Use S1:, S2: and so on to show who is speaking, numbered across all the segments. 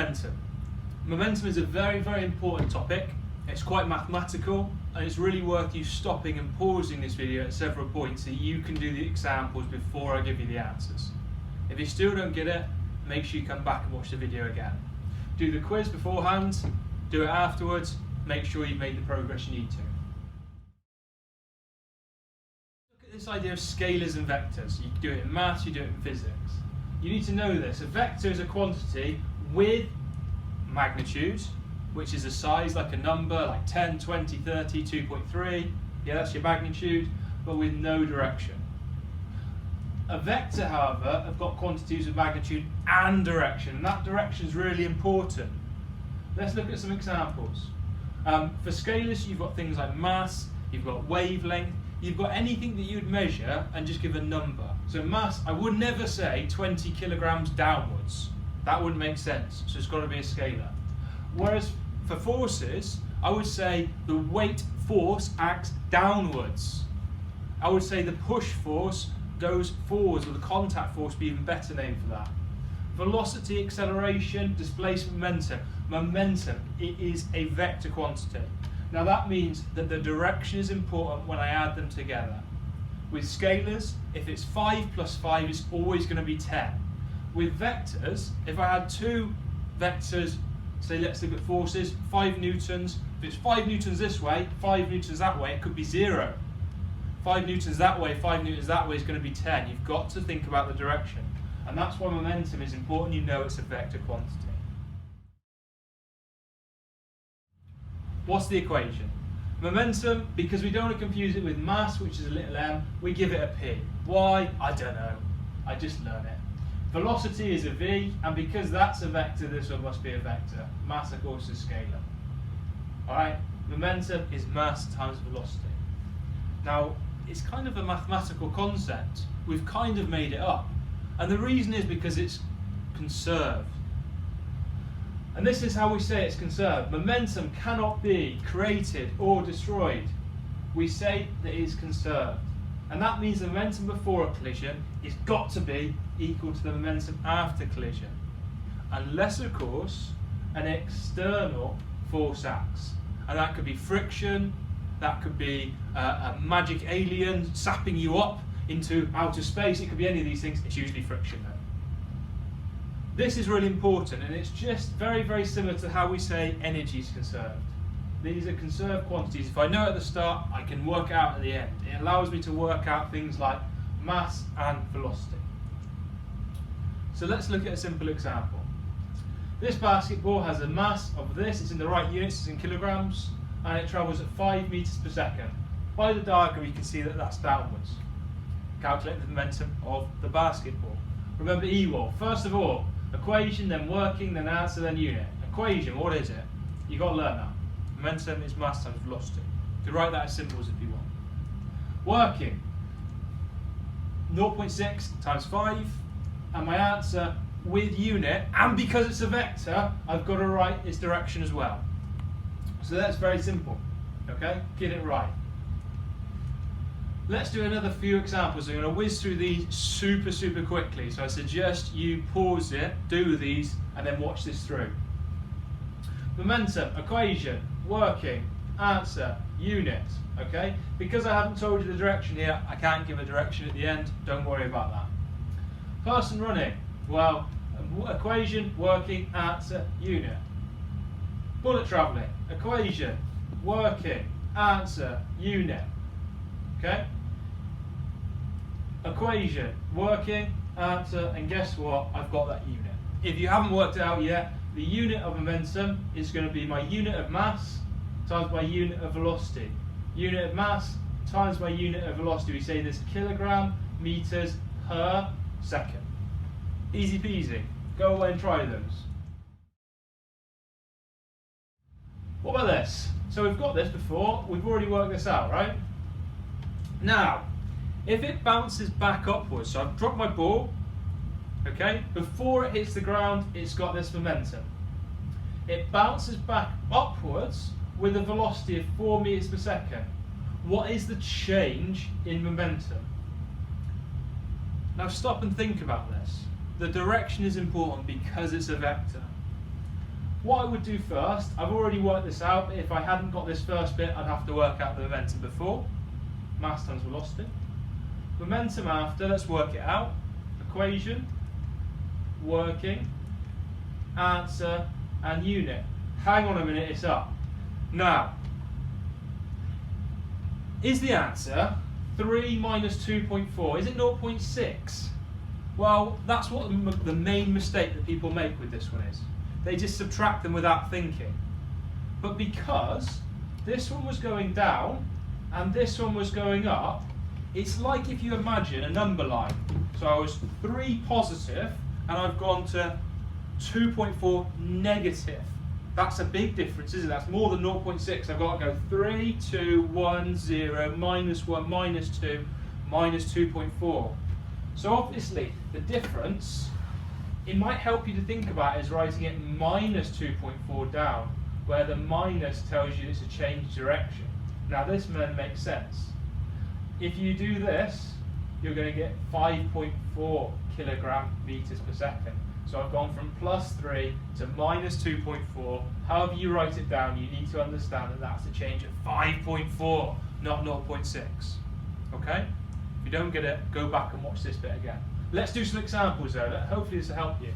S1: momentum. Momentum is a very, very important topic. It's quite mathematical, and it's really worth you stopping and pausing this video at several points so you can do the examples before I give you the answers. If you still don't get it, make sure you come back and watch the video again. Do the quiz beforehand, do it afterwards, make sure you've made the progress you need to. Look at this idea of scalars and vectors. You do it in maths, you do it in physics. You need to know this. A vector is a quantity with magnitude, which is a size like a number, like 10, 20, 30, 2.3. Yeah, that's your magnitude, but with no direction. A vector, however, have got quantities of magnitude and direction, and that direction is really important. Let's look at some examples. For scalars, you've got things like mass, you've got wavelength, you've got anything that you'd measure and just give a number. So mass, I would never say 20 kilograms downwards. That wouldn't make sense, so it's got to be a scalar. Whereas for forces, I would say the weight force acts downwards. I would say the push force goes forwards, or the contact force would be an even better name for that. Velocity, acceleration, displacement, momentum. Momentum, it is a vector quantity. Now that means that the direction is important when I add them together. With scalars, if it's 5 plus 5, it's always going to be 10. With vectors, if I had two vectors, say let's look at forces, 5 newtons, if it's 5 newtons this way, 5 newtons that way, it could be 0. 5 newtons that way, 5 newtons that way is going to be 10. You've got to think about the direction. And that's why momentum is important. You know it's a vector quantity. What's the equation? Momentum, because we don't want to confuse it with mass, which is a little m, we give it a p. Why? I don't know. I just learn it. Velocity is a v, and because that's a vector, this one must be a vector. Mass, of course, is scalar. Alright, momentum is mass times velocity. Now, it's kind of a mathematical concept. We've kind of made it up. And the reason is because it's conserved. And this is how we say it's conserved. Momentum cannot be created or destroyed. We say that it is conserved. And that means the momentum before a collision is got to be equal to the momentum after collision. Unless, of course, an external force acts. And that could be friction, that could be a magic alien sapping you up into outer space. It could be any of these things. It's usually friction though. This is really important, and it's just very, very similar to how we say energy is conserved. These are conserved quantities. If I know at the start, I can work out at the end. It allows me to work out things like mass and velocity. So let's look at a simple example. This basketball has a mass of this, it's in the right units, it's in kilograms, and it travels at 5 meters per second. By the diagram you can see that that's downwards. Calculate the momentum of the basketball. Remember EWOL, first of all, equation, then working, then answer, then unit. Equation, what is it? You've got to learn that. Momentum is mass times velocity. You can write that as symbols if you want. Working, 0.6 times 5, and my answer with unit, and because it's a vector, I've got to write its direction as well. So that's very simple, okay? Get it right. Let's do another few examples. I'm going to whiz through these super, super quickly. So I suggest you pause it, do these, and then watch this through. Momentum, equation, working, answer, unit, okay? Because I haven't told you the direction here, I can't give a direction at the end. Don't worry about that. Person running, well, equation, working, answer, unit. Bullet travelling, equation, working, answer, unit, okay? Equation, working, answer, and guess what? I've got that unit. If you haven't worked it out yet, the unit of momentum is going to be my unit of mass times my unit of velocity. Unit of mass times my unit of velocity. We say this kilogram meters per second. Easy peasy. Go away and try those. What about this? So we've got this before. We've already worked this out, right? Now, if it bounces back upwards, so I've dropped my ball, okay, before it hits the ground, it's got this momentum. It bounces back upwards with a velocity of 4 meters per second. What is the change in momentum? Now stop and think about this. The direction is important because it's a vector. What I would do first, I've already worked this out, but if I hadn't got this first bit, I'd have to work out the momentum before. Mass times velocity. Momentum after, let's work it out. Equation, working, answer, and unit. Hang on a minute, it's up. Now, is the answer 3 minus 2.4? Is it 0.6? Well, that's what the main mistake that people make with this one is. They just subtract them without thinking. But because this one was going down and this one was going up, it's like if you imagine a number line. So I was 3 positive and I've gone to 2.4 negative. That's a big difference, isn't it? That's more than 0.6. I've got to go 3, 2, 1, 0, minus 1, minus 2, minus 2.4. So obviously the difference, it might help you to think about it as writing it minus 2.4 down, where the minus tells you it's a change direction. Now this makes sense. If you do this, you're going to get 5.4 kilogram meters per second. So I've gone from plus 3 to minus 2.4. However you write it down, you need to understand that that's a change of 5.4, not 0.6. Okay? If you don't get it, go back and watch this bit again. Let's do some examples though. Hopefully this will help you.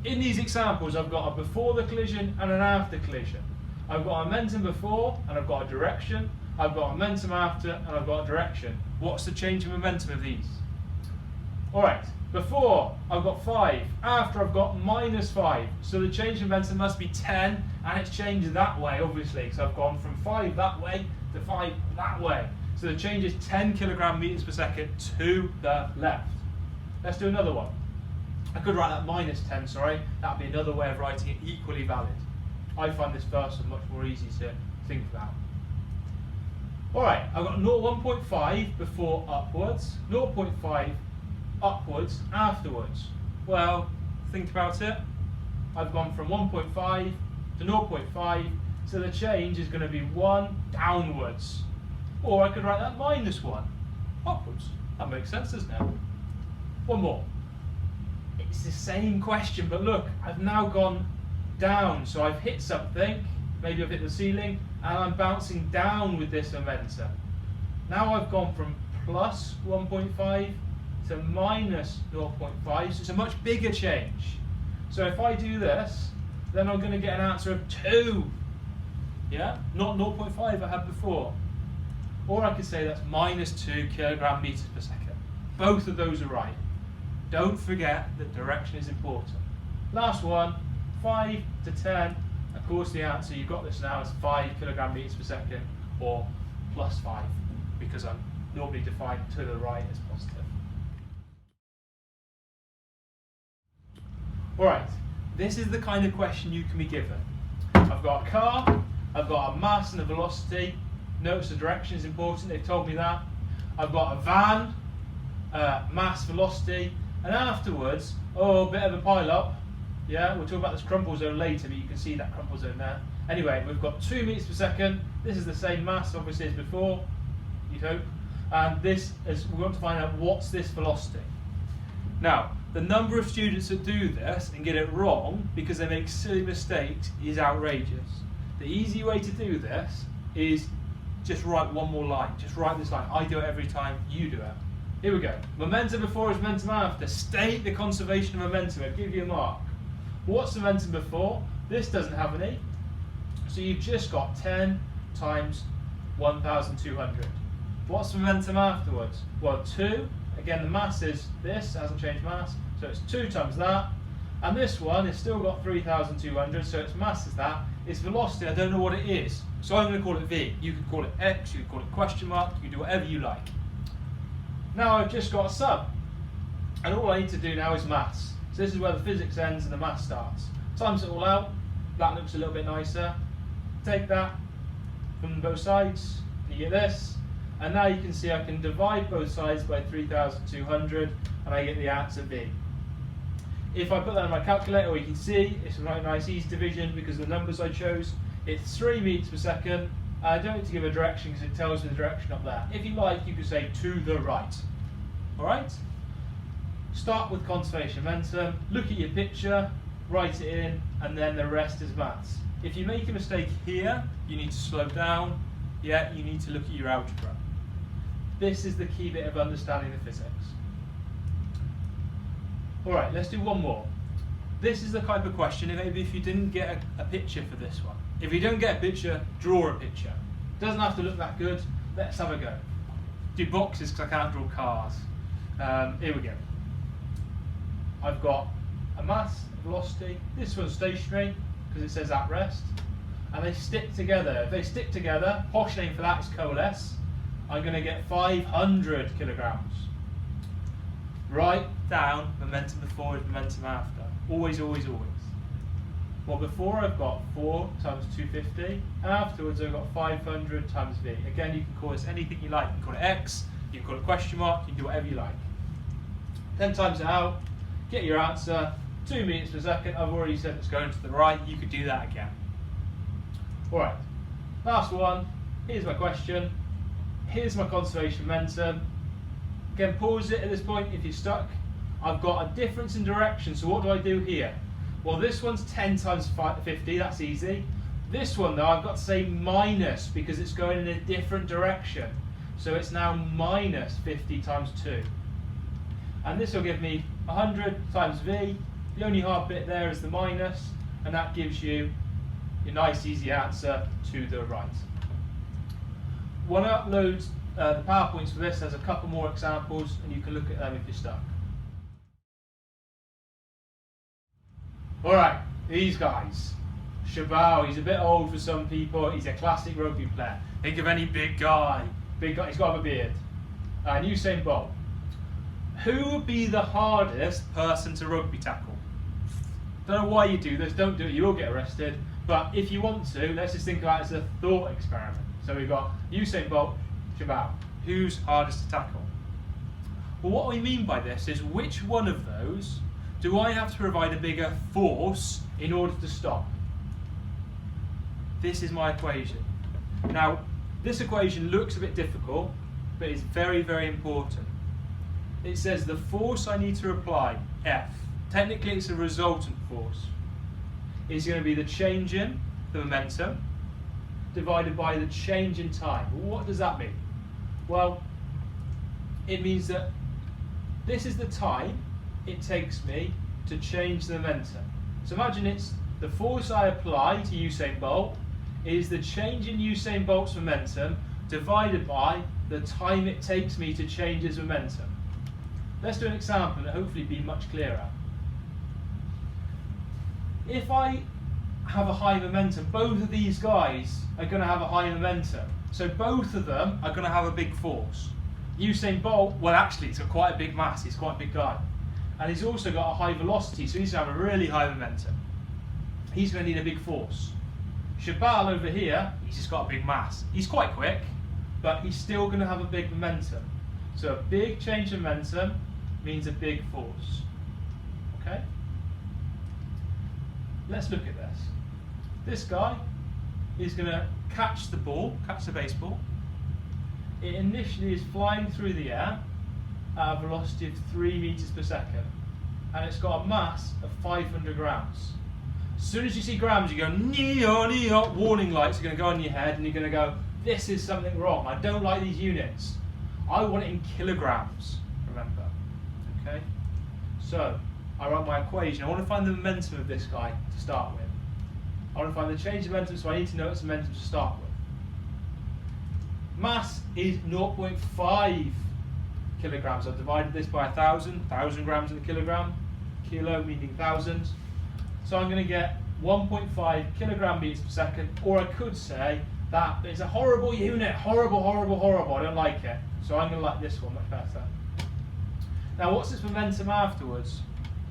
S1: In these examples, I've got a before the collision and an after collision. I've got a momentum before and I've got a direction. I've got a momentum after and I've got a direction. What's the change in momentum of these? Alright, before I've got 5, after I've got minus 5. So the change in momentum must be 10 and it's changed that way obviously. So I've gone from 5 that way to 5 that way. So the change is 10 kilogram meters per second to the left. Let's do another one. I could write that minus 10, sorry. That would be another way of writing it equally valid. I find this first one much more easy to think about. Alright, I've got 1.5 before upwards, 0.5 upwards afterwards. Well, think about it. I've gone from 1.5 to 0.5, so the change is going to be 1 downwards. Or I could write that minus 1 upwards. That makes sense, doesn't it? One more. It's the same question, but look, I've now gone down. So I've hit something, maybe I've hit the ceiling, and I'm bouncing down with this momentum. Now I've gone from plus 1.5 to minus 0.5, so it's a much bigger change. So if I do this, then I'm going to get an answer of 2. Yeah? Not 0.5 I had before. Or I could say that's minus 2 kilogram meters per second. Both of those are right. Don't forget that direction is important. Last one, 5 to 10. Of course the answer, you've got this now, is 5 kilogram meters per second, or plus 5, because I'm normally defined to the right as positive. Alright, this is the kind of question you can be given. I've got a car, I've got a mass and a velocity. Notice the direction is important, they've told me that. I've got a van, mass, velocity, and afterwards, a bit of a pile up. Yeah, we'll talk about this crumple zone later, but you can see that crumple zone there. Anyway, we've got 2 meters per second. This is the same mass, obviously, as before, you'd hope. And this is, we want to find out what's this velocity. Now, the number of students that do this and get it wrong because they make silly mistakes is outrageous. The easy way to do this is just write one more line. Just write this line. I do it every time, you do it. Here we go. Momentum before is momentum after. State the conservation of momentum. I'll give you a mark. What's the momentum before? This doesn't have any. So you've just got 10 times 1,200. What's the momentum afterwards? Well, 2. Again, the mass is this, hasn't changed mass. So it's 2 times that. And this one has still got 3,200, so its mass is that. Its velocity, I don't know what it is. So I'm going to call it V. You could call it X, you could call it question mark, you can do whatever you like. Now I've just got a sum. And all I need to do now is maths. So this is where the physics ends and the maths starts. Times it all out. That looks a little bit nicer. Take that from both sides, and you get this. And now you can see I can divide both sides by 3,200 and I get the answer B. If I put that in my calculator, you can see it's a very nice easy division because of the numbers I chose. It's 3 meters per second. I don't need to give a direction because it tells me the direction up there. If you like, you could say to the right. Alright? Start with conservation momentum. Look at your picture. write it in, and then the rest is maths. If you make a mistake here, you need to slow down. Yeah, you need to look at your algebra. This is the key bit of understanding the physics. All right, let's do one more. This is the type of question, maybe if you didn't get a picture for this one. If you don't get a picture, draw a picture. Doesn't have to look that good. Let's have a go. Do boxes because I can't draw cars. Here we go. I've got a mass, a velocity. This one's stationary because it says at rest. And they stick together. If they stick together, posh name for that is coalesce. I'm going to get 500 kilograms. Write down momentum before is momentum after. Always, always, always. Well, before I've got 4 times 250, and afterwards I've got 500 times v. Again, you can call this anything you like. You can call it x, you can call it question mark, you can do whatever you like. 10 times it out, get your answer, 2 meters per second. I've already said it's going to the right, you could do that again. Alright, last one. Here's my question. Here's my conservation momentum. Again, pause it at this point if you're stuck. I've got a difference in direction, so what do I do here? Well, this one's 10 times 50, that's easy. This one though, I've got to say minus because it's going in a different direction. So it's now minus 50 times 2. And this will give me 100 times v. The only hard bit there is the minus, and that gives you your nice easy answer to the right. When I upload the PowerPoints for this, there's a couple more examples and you can look at them if you're stuck. Alright, these guys. Chabal, he's a bit old for some people, he's a classic rugby player. Think of any big guy, he's got to have a beard. And Usain Bolt. Who would be the hardest person to rugby tackle? Don't know why you do this, don't do it, you will get arrested. But if you want to, let's just think about it as a thought experiment. So we've got Usain Bolt, Chabal. Who's hardest to tackle? Well, what we mean by this is which one of those do I have to provide a bigger force in order to stop? This is my equation. Now, this equation looks a bit difficult, but it's very, very important. It says the force I need to apply, F, technically it's a resultant force, is going to be the change in the momentum divided by the change in time. What does that mean? Well, it means that this is the time it takes me to change the momentum. So imagine it's the force I apply to Usain Bolt is the change in Usain Bolt's momentum divided by the time it takes me to change his momentum. Let's do an example and hopefully be much clearer. If I have a high momentum, both of these guys are going to have a high momentum. So both of them are going to have a big force. Usain Bolt, well actually he's got quite a big mass, he's quite a big guy. And he's also got a high velocity, so he's going to have a really high momentum. He's going to need a big force. Chabal over here, he's just got a big mass. He's quite quick, but he's still going to have a big momentum. So a big change in momentum means a big force. Okay? Let's look at this. This guy is going to catch the ball, catch the baseball. It initially is flying through the air at a velocity of 3 meters per second. And it's got a mass of 500 grams. As soon as you see grams, you go, neo, neo, warning lights are going to go on your head and you're going to go, this is something wrong. I don't like these units. I want it in kilograms, remember. Okay? So, I write my equation. I want to find the momentum of this guy to start with. I want to find the change of momentum, so I need to know its momentum to start with. Mass is 0.5 kilograms. I've divided this by 1,000 grams in a kilogram. Kilo meaning 1,000. So I'm going to get 1.5 kilogram meters per second, or I could say that it's a horrible unit, horrible, horrible, horrible. I don't like it. So I'm going to like this one much better. Now, what's its momentum afterwards?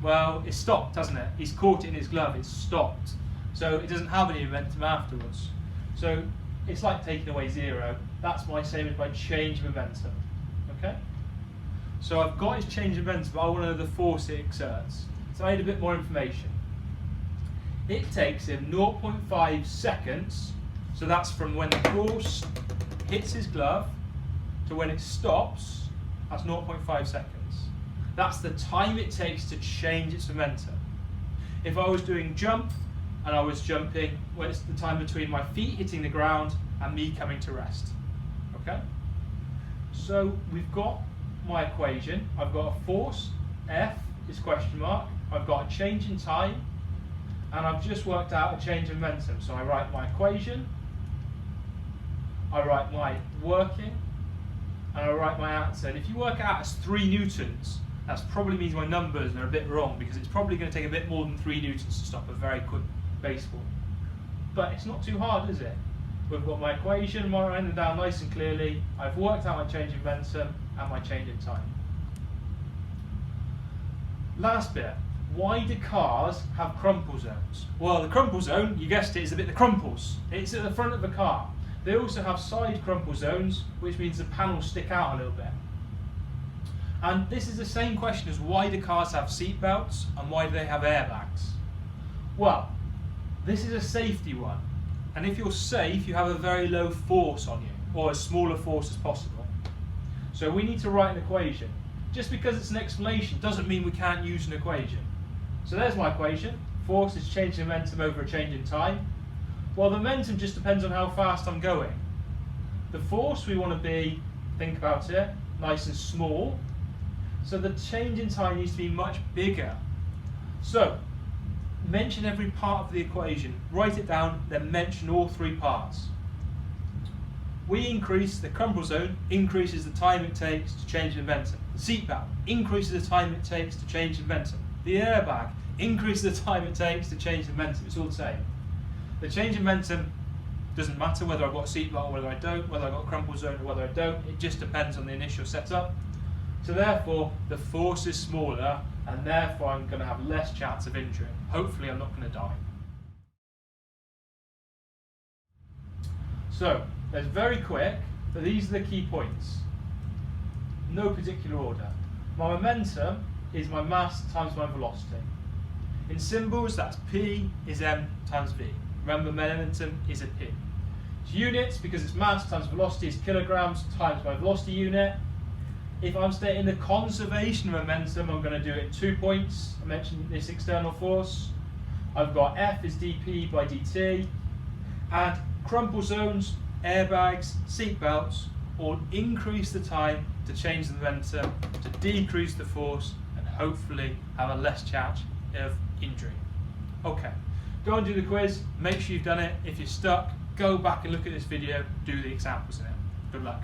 S1: Well, it's stopped, hasn't it? He's caught it in his glove, it's stopped. So it doesn't have any momentum afterwards. So it's like taking away 0. That's my same as my change of momentum. Okay? So I've got his change of momentum, but I want to know the force it exerts. So I need a bit more information. It takes him 0.5 seconds, so that's from when the ball hits his glove to when it stops, that's 0.5 seconds. That's the time it takes to change its momentum. if I was doing jump and I was jumping, well, it's the time between my feet hitting the ground and me coming to rest. Okay? So we've got my equation. I've got a force, F is question mark. I've got a change in time, and I've just worked out a change in momentum. So I write my equation, I write my working, and I write my answer. And if you work it out as 3 newtons, that probably means my numbers are a bit wrong, because it's probably going to take a bit more than 3 newtons to stop a very quick baseball. But it's not too hard, is it? We've got my equation written down nice and clearly. I've worked out my change in momentum and my change in time. Last bit. Why do cars have crumple zones? Well, the crumple zone, you guessed it, is the bit that crumples. It's at the front of the car. They also have side crumple zones, which means the panels stick out a little bit. And this is the same question as why do cars have seat belts and why do they have airbags? Well, this is a safety one. And if you're safe, you have a very low force on you, or as small a force as possible. So we need to write an equation. Just because it's an explanation doesn't mean we can't use an equation. So there's my equation. Force is change in momentum over a change in time. Well, the momentum just depends on how fast I'm going. The force we want to be, think about it, nice and small. So the change in time needs to be much bigger. So mention every part of the equation, write it down, then mention all 3 parts. We increase the crumple zone, increases the time it takes to change momentum. The seatbelt increases the time it takes to change momentum. The airbag increases the time it takes to change momentum. It's all the same. The change in momentum doesn't matter whether I've got a seatbelt or whether I don't, whether I've got a crumple zone or whether I don't. It just depends on the initial setup. So therefore, the force is smaller, and therefore I'm going to have less chance of injury. Hopefully I'm not going to die. So, that's very quick, but these are the key points. No particular order. My momentum is my mass times my velocity. In symbols, that's P is M times V. Remember, momentum is a P. It's units, because it's mass times velocity is kilograms times my velocity unit. If I'm stating the conservation of momentum, I'm going to do it in 2 points. I mentioned this external force. I've got F is dP by dt. And crumple zones, airbags, seat belts all increase the time to change the momentum, to decrease the force, and hopefully have a less chance of injury. Okay, go and do the quiz. Make sure you've done it. If you're stuck, go back and look at this video, do the examples in it. Good luck.